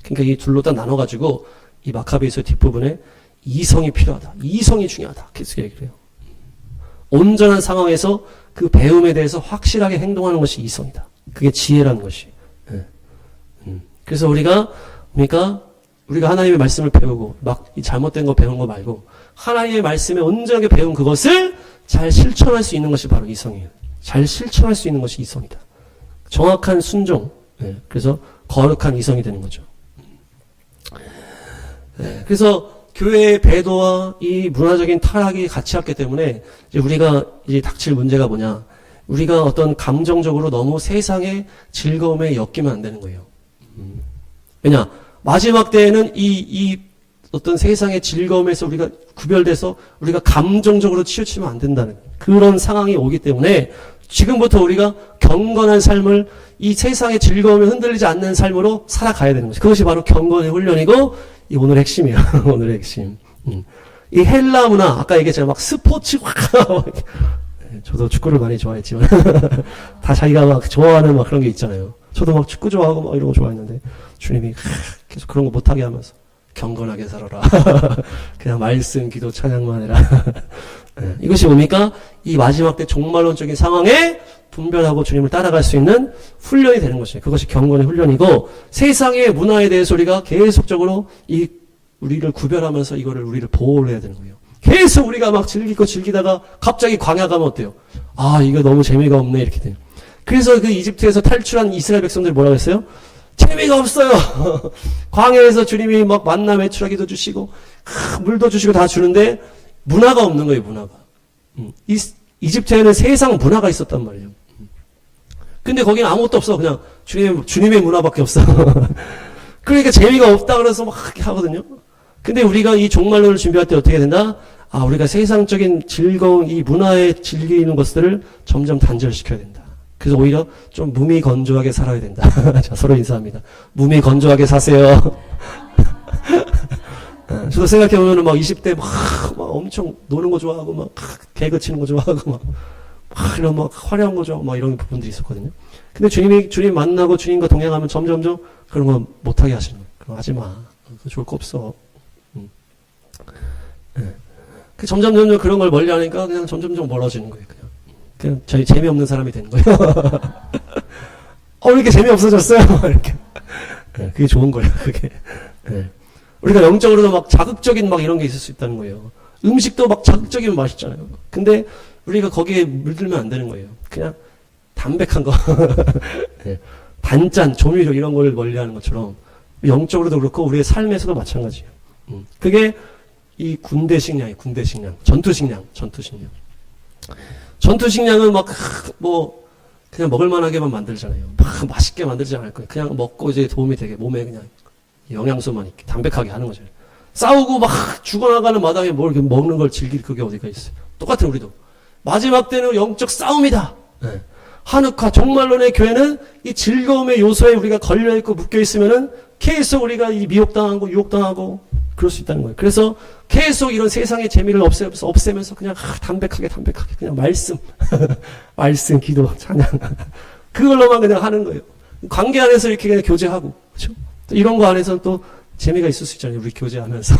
그러니까 이 둘로 딱 나눠가지고 이 마카베이서 뒷부분에 이성이 필요하다. 이성이 중요하다. 계속 얘기를 해요. 온전한 상황에서 그 배움에 대해서 확실하게 행동하는 것이 이성이다. 그게 지혜라는 것이. 예. 그래서 우리가 하나님의 말씀을 배우고 막 이 잘못된 거 배운 거 말고 하나님의 말씀에 온전하게 배운 그것을 잘 실천할 수 있는 것이 바로 이성이에요. 잘 실천할 수 있는 것이 이성이다. 정확한 순종. 예. 그래서 거룩한 이성이 되는 거죠. 예. 그래서 교회의 배도와 이 문화적인 타락이 같이 왔기 때문에 이제 우리가 이제 닥칠 문제가 뭐냐? 우리가 어떤 감정적으로 너무 세상의 즐거움에 엮이면 안 되는 거예요. 왜냐? 마지막 때에는 이 어떤 세상의 즐거움에서 우리가 구별돼서 우리가 감정적으로 치우치면 안 된다는 그런 상황이 오기 때문에 지금부터 우리가 경건한 삶을 이 세상의 즐거움에 흔들리지 않는 삶으로 살아가야 되는 거죠. 그것이 바로 경건의 훈련이고 이 오늘의 핵심이에요. 오늘의 핵심. 이 헬라 문화, 아까 얘기했잖아요. 막 스포츠, 저도 축구를 많이 좋아했지만, 다 자기가 막 좋아하는 막 그런 게 있잖아요. 저도 막 축구 좋아하고 막 이런 거 좋아했는데, 주님이 계속 그런 거 못하게 하면서, 경건하게 살아라. 그냥 말씀, 기도, 찬양만 해라. 이것이 뭡니까? 이 마지막 때 종말론적인 상황에 분별하고 주님을 따라갈 수 있는 훈련이 되는 것이에요. 그것이 경건의 훈련이고 세상의 문화에 대해서 우리가 계속적으로 우리를 구별하면서 우리를 보호를 해야 되는 거예요. 계속 우리가 막 즐기다가 갑자기 광야 가면 어때요? 아, 이거 너무 재미가 없네 이렇게 돼요. 그래서 그 이집트에서 탈출한 이스라엘 백성들이 뭐라고 했어요? 재미가 없어요. 광야에서 주님이 막 만나 메추라기도 주시고 물도 주시고 다 주는데 문화가 없는 거예요. 문화가. 이집트에는 세상 문화가 있었단 말이에요. 근데 거기는 아무것도 없어. 그냥 주님의 문화밖에 없어. 그러니까 재미가 없다 그래서 막 하거든요. 근데 우리가 이 종말론을 준비할 때 어떻게 된다? 아, 우리가 세상적인 즐거운 이 문화에 즐기는 것들을 점점 단절시켜야 된다. 그래서 오히려 좀 무미건조하게 살아야 된다. 자, 서로 인사합니다. 무미건조하게 사세요. 저도 생각해보면 막 20대 막 엄청 노는 거 좋아하고 막 개그 치는 거 좋아하고 막 이런 막 화려한 거 좋아하고 막 이런 부분들이 있었거든요. 근데 주님 만나고 주님과 동행하면 점점점 그런 거 못하게 하시는 거예요. 그럼 하지 마. 그거 좋을 거 없어. 그 점점점 그런 걸 멀리 하니까 그냥 점점점 멀어지는 거예요. 그냥 저희 재미없는 사람이 되는 거예요. 왜 이렇게 재미없어졌어요? 이렇게. 그게 좋은 거예요. 그게. 우리가 영적으로도 막 자극적인 막 이런 게 있을 수 있다는 거예요. 음식도 막 자극적이면 맛있잖아요. 근데 우리가 거기에 물들면 안 되는 거예요. 그냥 담백한 거. 단짠, 조미료 이런 걸 멀리하는 것처럼 영적으로도 그렇고 우리의 삶에서도 마찬가지예요. 그게 이 군대 식량이에요. 군대 식량. 전투 식량. 전투 식량은 막 그냥 먹을 만하게만 만들잖아요. 막 맛있게 만들지 않을 거예요. 그냥 먹고 이제 도움이 되게 몸에 그냥 영양소만 있게 담백하게 하는 거죠. 싸우고 막 죽어나가는 마당에 뭘 이렇게 먹는 걸 즐길 그게 어디가 있어요. 똑같은 우리도. 마지막 때는 영적 싸움이다. 한흑화 종말론의 교회는 이 즐거움의 요소에 우리가 걸려있고 묶여있으면은 계속 우리가 이 미혹당하고 유혹당하고 그럴 수 있다는 거예요. 그래서 계속 이런 세상의 재미를 없애면서 그냥 담백하게 그냥 말씀, 기도, 찬양 그걸로만 그냥 하는 거예요. 관계 안에서 이렇게 그냥 교제하고 그렇죠? 이런 거 안에서는 또 재미가 있을 수 있잖아요. 우리 교제하면서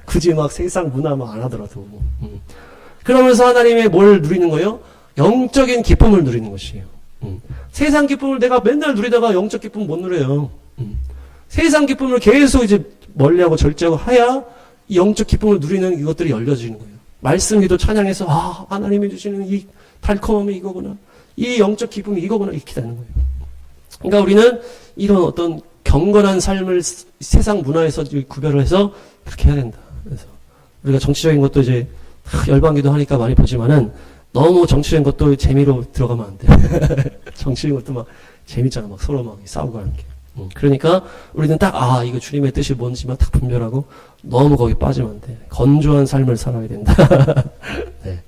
굳이 막 세상 문화 막 안 하더라도 그러면서 하나님의 뭘 누리는 거예요? 영적인 기쁨을 누리는 것이에요. 세상 기쁨을 내가 맨날 누리다가 영적 기쁨 못 누려요. 세상 기쁨을 계속 이제 멀리하고 절제하고 해야 이 영적 기쁨을 누리는 이것들이 열려지는 거예요. 말씀 기도 찬양해서 하나님이 주시는 이 달콤함이 이거구나. 이 영적 기쁨이 이거구나 이렇게 되는 거예요. 그러니까 우리는 이런 어떤 경건한 삶을 세상 문화에서 구별을 해서 그렇게 해야 된다. 그래서 우리가 정치적인 것도 이제 열방기도 하니까 많이 보지만은 너무 정치적인 것도 재미로 들어가면 안 돼. 정치적인 것도 막 재밌잖아. 막 서로 막 싸우고 하는 게. 그러니까 우리는 딱, 이거 주님의 뜻이 뭔지만 딱 분별하고 너무 거기 빠지면 안 돼. 건조한 삶을 살아야 된다. 네.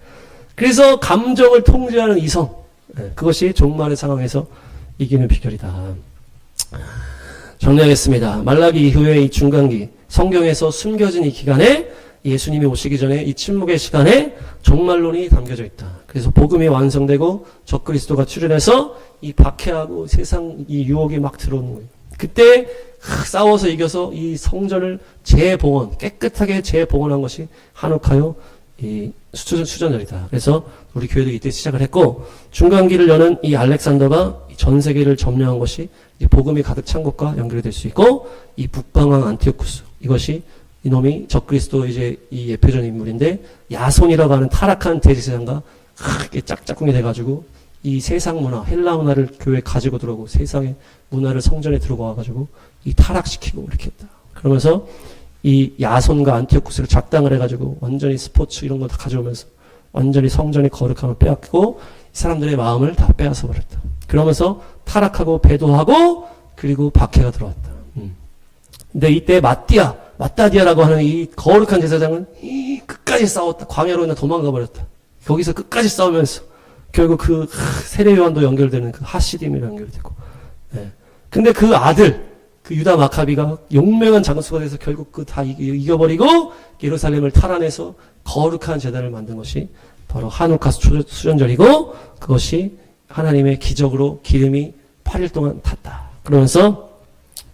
그래서 감정을 통제하는 이성. 네. 그것이 종말의 상황에서 이기는 비결이다. 정리하겠습니다. 말라기 이후에 이 중간기, 성경에서 숨겨진 이 기간에 예수님이 오시기 전에 이 침묵의 시간에 종말론이 담겨져 있다. 그래서 복음이 완성되고 적그리스도가 출현해서 이 박해하고 세상 이 유혹이 막 들어오는 거예요. 그때 싸워서 이겨서 이 성전을 재봉헌, 깨끗하게 재봉헌한 것이 한옥하여 이 수전절이다. 그래서 우리 교회도 이때 시작을 했고, 중간기를 여는 이 알렉산더가 전 세계를 점령한 것이 복음이 가득 찬 것과 연결이 될 수 있고, 이 북방왕 안티오쿠스, 이것이 이놈이 적그리스도 이제 이 예표적 인물인데, 야손이라고 하는 타락한 대제사장과 크게 짝짝꿍이 돼가지고 이 세상 문화, 헬라 문화를 교회에 가지고 들어오고 세상의 문화를 성전에 들고 와가지고 이 타락시키고 이렇게 했다. 그러면서 이 야손과 안티오쿠스를 작당을 해가지고 완전히 스포츠 이런 거 다 가져오면서 완전히 성전의 거룩함을 빼앗고 사람들의 마음을 다 빼앗아 버렸다. 그러면서 타락하고 배도하고 그리고 박해가 들어왔다. 근데 이때 마따디아라고 하는 이 거룩한 제사장은 끝까지 싸웠다. 광야로 인해 도망가 버렸다. 거기서 끝까지 싸우면서 결국 그 세례 요한도 연결되는 그 하시딤이랑 연결되고. 네. 근데 그 아들, 그 유다 마카비가 용맹한 장수가 돼서 결국 그 다 이겨버리고 예루살렘을 탈환해서 거룩한 제단을 만든 것이 바로 하누카 수전절이고, 그것이 하나님의 기적으로 기름이 8일 동안 탔다. 그러면서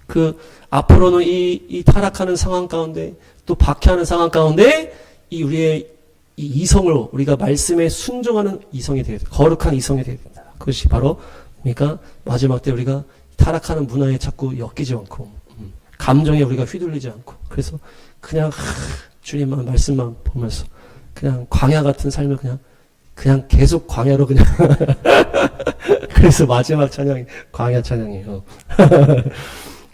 그 앞으로는 이 타락하는 상황 가운데 또 박해하는 상황 가운데 이 우리의 이 이성으로 우리가 말씀에 순종하는 이성이 되어야 된다. 거룩한 이성이 되어야 된다. 그것이 바로 그러니까 마지막 때 우리가 타락하는 문화에 자꾸 엮이지 않고 감정에 우리가 휘둘리지 않고 그래서 그냥 주님만 말씀만 보면서 그냥 광야 같은 삶을 그냥 계속 광야로 그냥 그래서 마지막 찬양이 광야 찬양이에요.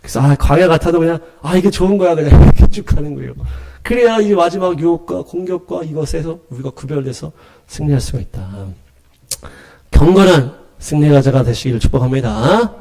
그래서 광야 같아도 그냥 이게 좋은 거야 그냥 이렇게 쭉 가는 거예요. 그래야 이 마지막 유혹과 공격과 이것에서 우리가 구별돼서 승리할 수가 있다. 경건한 승리가자가 되시기를 축복합니다.